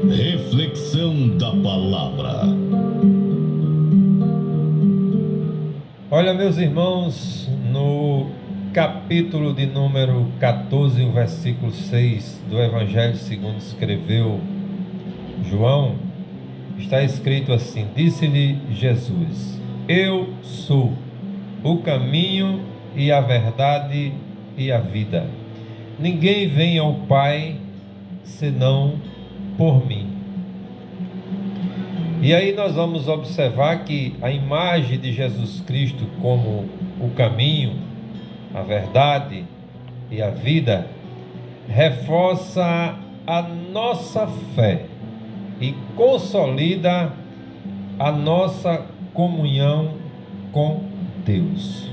Reflexão da palavra. Olha, meus irmãos, no capítulo de número 14, o versículo 6 do Evangelho segundo escreveu João, está escrito assim: disse-lhe Jesus: Eu sou o caminho e a verdade e a vida. Ninguém vem ao Pai senão por mim. E aí nós vamos observar que a imagem de Jesus Cristo como o caminho, a verdade e a vida reforça a nossa fé e consolida a nossa comunhão com Deus.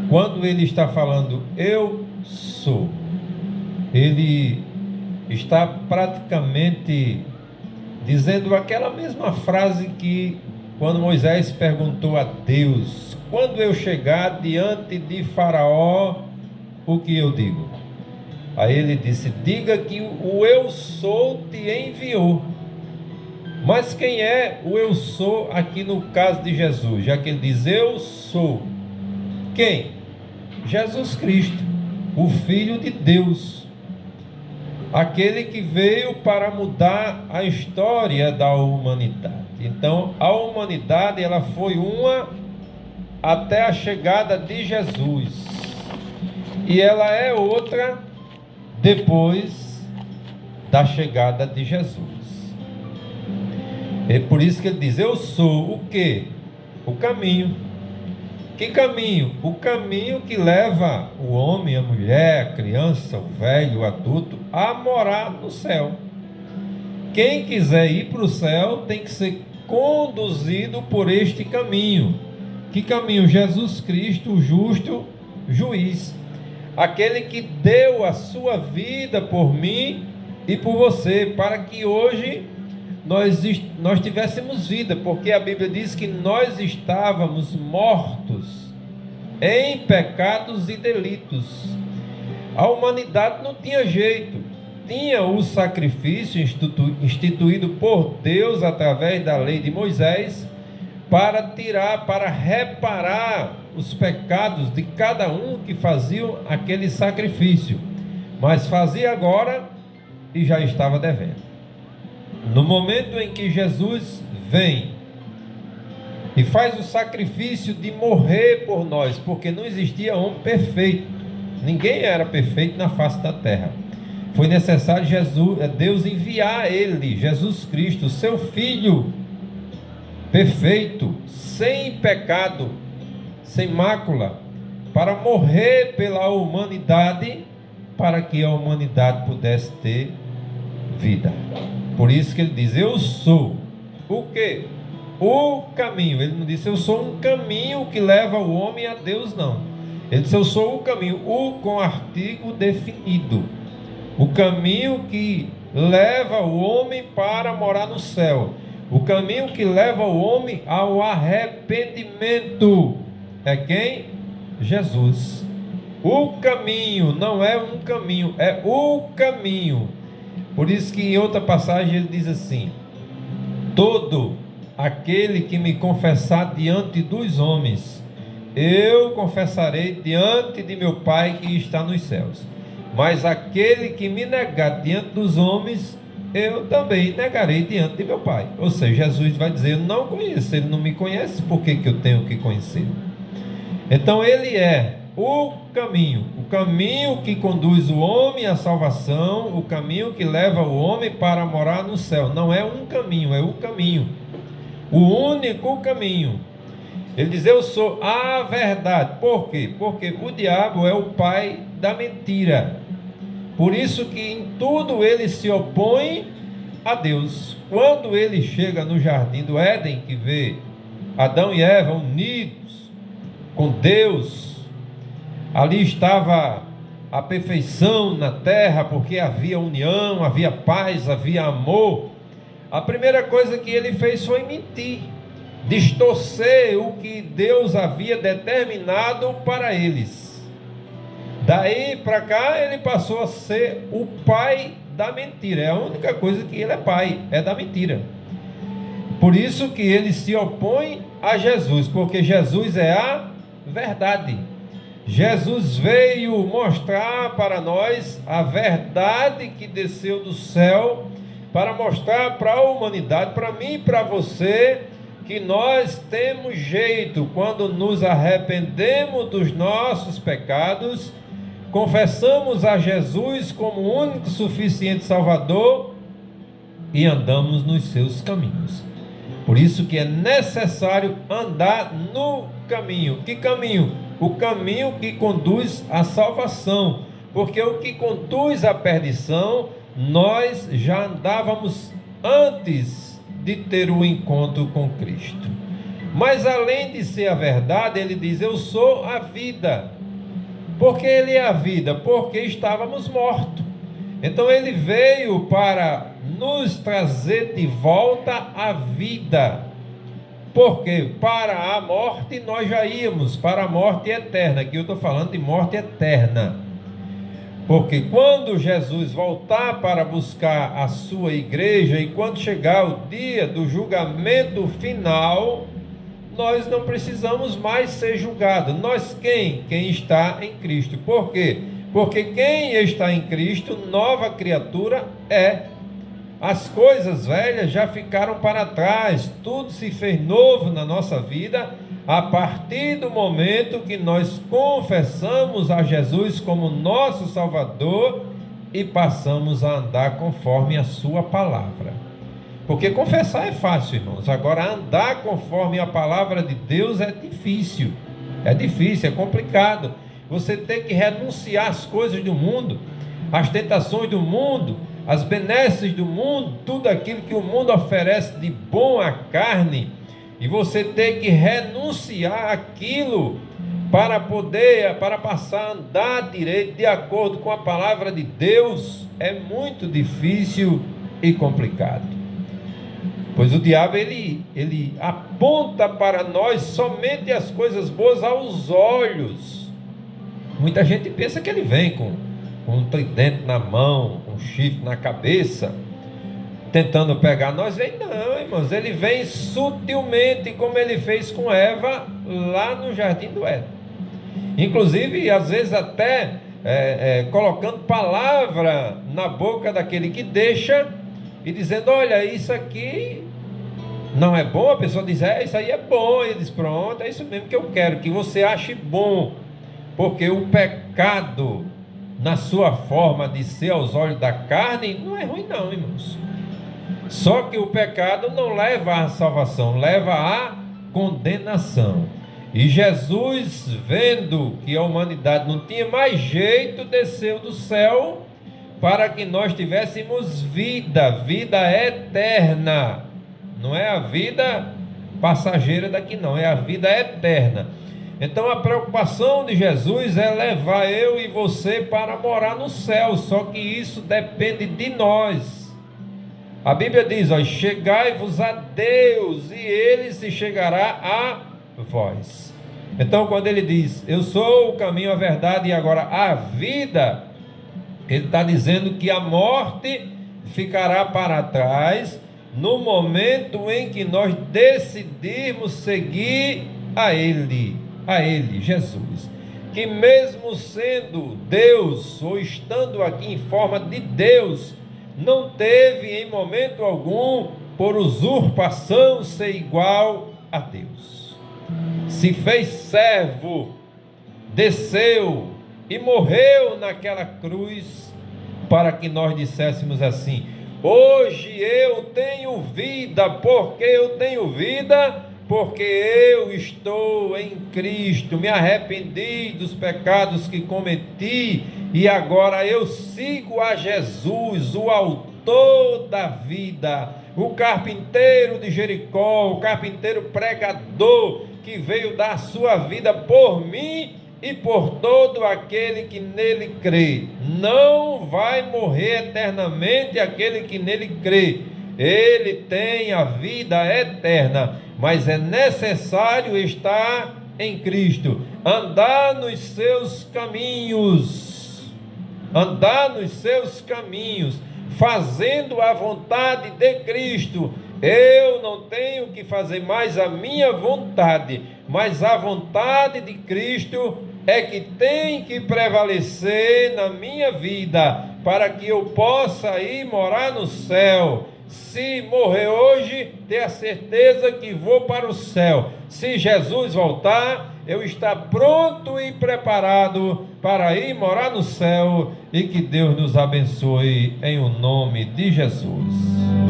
Quando ele está falando eu sou, ele está praticamente dizendo aquela mesma frase que quando Moisés perguntou a Deus: quando eu chegar diante de Faraó, o que eu digo? Aí ele disse: diga que o eu sou te enviou. Mas quem é o eu sou aqui no caso de Jesus? Já que ele diz eu sou. Quem? Jesus Cristo, o Filho de Deus. Aquele que veio para mudar a história da humanidade. Então, a humanidade ela foi uma até a chegada de Jesus. E ela é outra depois da chegada de Jesus. É por isso que ele diz: eu sou o quê? O caminho. Que caminho? O caminho que leva o homem, a mulher, a criança, o velho, o adulto a morar no céu. Quem quiser ir para o céu tem que ser conduzido por este caminho. Que caminho? Jesus Cristo, o justo juiz. Aquele que deu a sua vida por mim e por você, para que hoje nós tivéssemos vida, porque a Bíblia diz que nós estávamos mortos em pecados e delitos. A humanidade não tinha jeito, tinha o sacrifício instituído por Deus através da lei de Moisés para tirar, para reparar os pecados de cada um que fazia aquele sacrifício, mas fazia agora e já estava devendo. No momento em que Jesus vem e faz o sacrifício de morrer por nós, porque não existia homem perfeito, ninguém era perfeito na face da terra, foi necessário Deus enviar ele, Jesus Cristo, seu Filho perfeito, sem pecado, sem mácula, para morrer pela humanidade, para que a humanidade pudesse ter vida. Por isso que ele diz: eu sou o quê? O caminho. Ele não disse eu sou um caminho que leva o homem a Deus, não. Ele disse eu sou o caminho, o com artigo definido. O caminho que leva o homem para morar no céu. O caminho que leva o homem ao arrependimento. É quem? Jesus. O caminho, não é um caminho, é o caminho. Por isso que em outra passagem ele diz assim: todo aquele que me confessar diante dos homens, eu confessarei diante de meu Pai que está nos céus. Mas aquele que me negar diante dos homens, eu também negarei diante de meu Pai. Ou seja, Jesus vai dizer: eu não conheço, ele não me conhece, por que eu tenho que conhecer? Então ele é o caminho que conduz o homem à salvação, o caminho que leva o homem para morar no céu. Não é um caminho, é o caminho, o único caminho. Ele diz: eu sou a verdade. Por quê? Porque o diabo é o pai da mentira. Por isso que em tudo ele se opõe a Deus. Quando ele chega no jardim do Éden, que vê Adão e Eva unidos com Deus, ali estava a perfeição na terra, porque havia união, havia paz, havia amor. A primeira coisa que ele fez foi mentir, distorcer o que Deus havia determinado para eles. Daí para cá ele passou a ser o pai da mentira. É a única coisa que ele é pai, é da mentira. Por isso que ele se opõe a Jesus, porque Jesus é a verdade. Jesus veio mostrar para nós a verdade que desceu do céu, para mostrar para a humanidade, para mim e para você, que nós temos jeito quando nos arrependemos dos nossos pecados, confessamos a Jesus como o único suficiente Salvador e andamos nos seus caminhos. Por isso que é necessário andar no caminho. Que caminho? O caminho que conduz à salvação, porque o que conduz à perdição, nós já andávamos antes de ter o encontro com Cristo. Mas além de ser a verdade, ele diz: eu sou a vida. Porque ele é a vida? Porque estávamos mortos. Então ele veio para nos trazer de volta à vida. Porque para a morte nós já íamos, para a morte eterna. Aqui eu estou falando de morte eterna. Porque quando Jesus voltar para buscar a sua igreja, e quando chegar o dia do julgamento final, nós não precisamos mais ser julgados. Nós quem está em Cristo. Por quê? Porque quem está em Cristo, nova criatura é. As coisas velhas já ficaram para trás, tudo se fez novo na nossa vida, a partir do momento que nós confessamos a Jesus como nosso Salvador e passamos a andar conforme a sua palavra. Porque confessar é fácil, irmãos, agora andar conforme a palavra de Deus é difícil, é complicado. Você tem que renunciar às coisas do mundo, às tentações do mundo, as benesses do mundo, tudo aquilo que o mundo oferece de bom à carne, e você tem que renunciar aquilo para passar a andar direito, de acordo com a palavra de Deus. É muito difícil e complicado, pois o diabo ele aponta para nós somente as coisas boas aos olhos. Muita gente pensa que ele vem com um tridente na mão, com um chifre na cabeça, tentando pegar nós. Vem não, irmãos, ele vem sutilmente, como ele fez com Eva lá no jardim do Éden. Inclusive, às vezes até colocando palavra na boca daquele que deixa, e dizendo: olha, isso aqui não é bom. A pessoa diz: isso aí é bom. Ele diz: pronto, é isso mesmo que eu quero, que você ache bom. Porque o pecado, na sua forma de ser aos olhos da carne, não é ruim não, irmãos. Só que o pecado não leva à salvação, leva à condenação. E Jesus, vendo que a humanidade não tinha mais jeito, desceu do céu para que nós tivéssemos vida eterna. Não é a vida passageira daqui não, é a vida eterna. Então a preocupação de Jesus é levar eu e você para morar no céu, só que isso depende de nós. A Bíblia diz: chegai-vos a Deus, e Ele se chegará a vós. Então quando Ele diz: eu sou o caminho, a verdade e agora a vida, Ele está dizendo que a morte ficará para trás no momento em que nós decidirmos seguir a Ele, Jesus, que mesmo sendo Deus, ou estando aqui em forma de Deus, não teve em momento algum por usurpação ser igual a Deus. Se fez servo, desceu e morreu naquela cruz, para que nós disséssemos assim: hoje eu tenho vida. Porque eu tenho vida? Porque eu estou em Cristo, me arrependi dos pecados que cometi, e agora eu sigo a Jesus, o autor da vida, o carpinteiro de Jericó, o carpinteiro pregador, que veio dar sua vida por mim e por todo aquele que nele crê. Não vai morrer eternamente aquele que nele crê. Ele tem a vida eterna, mas é necessário estar em Cristo, andar nos seus caminhos, fazendo a vontade de Cristo. Eu não tenho que fazer mais a minha vontade, mas a vontade de Cristo é que tem que prevalecer na minha vida, para que eu possa ir morar no céu. Se morrer hoje, ter a certeza que vou para o céu. Se Jesus voltar, eu estar pronto e preparado para ir morar no céu, e que Deus nos abençoe em o nome de Jesus.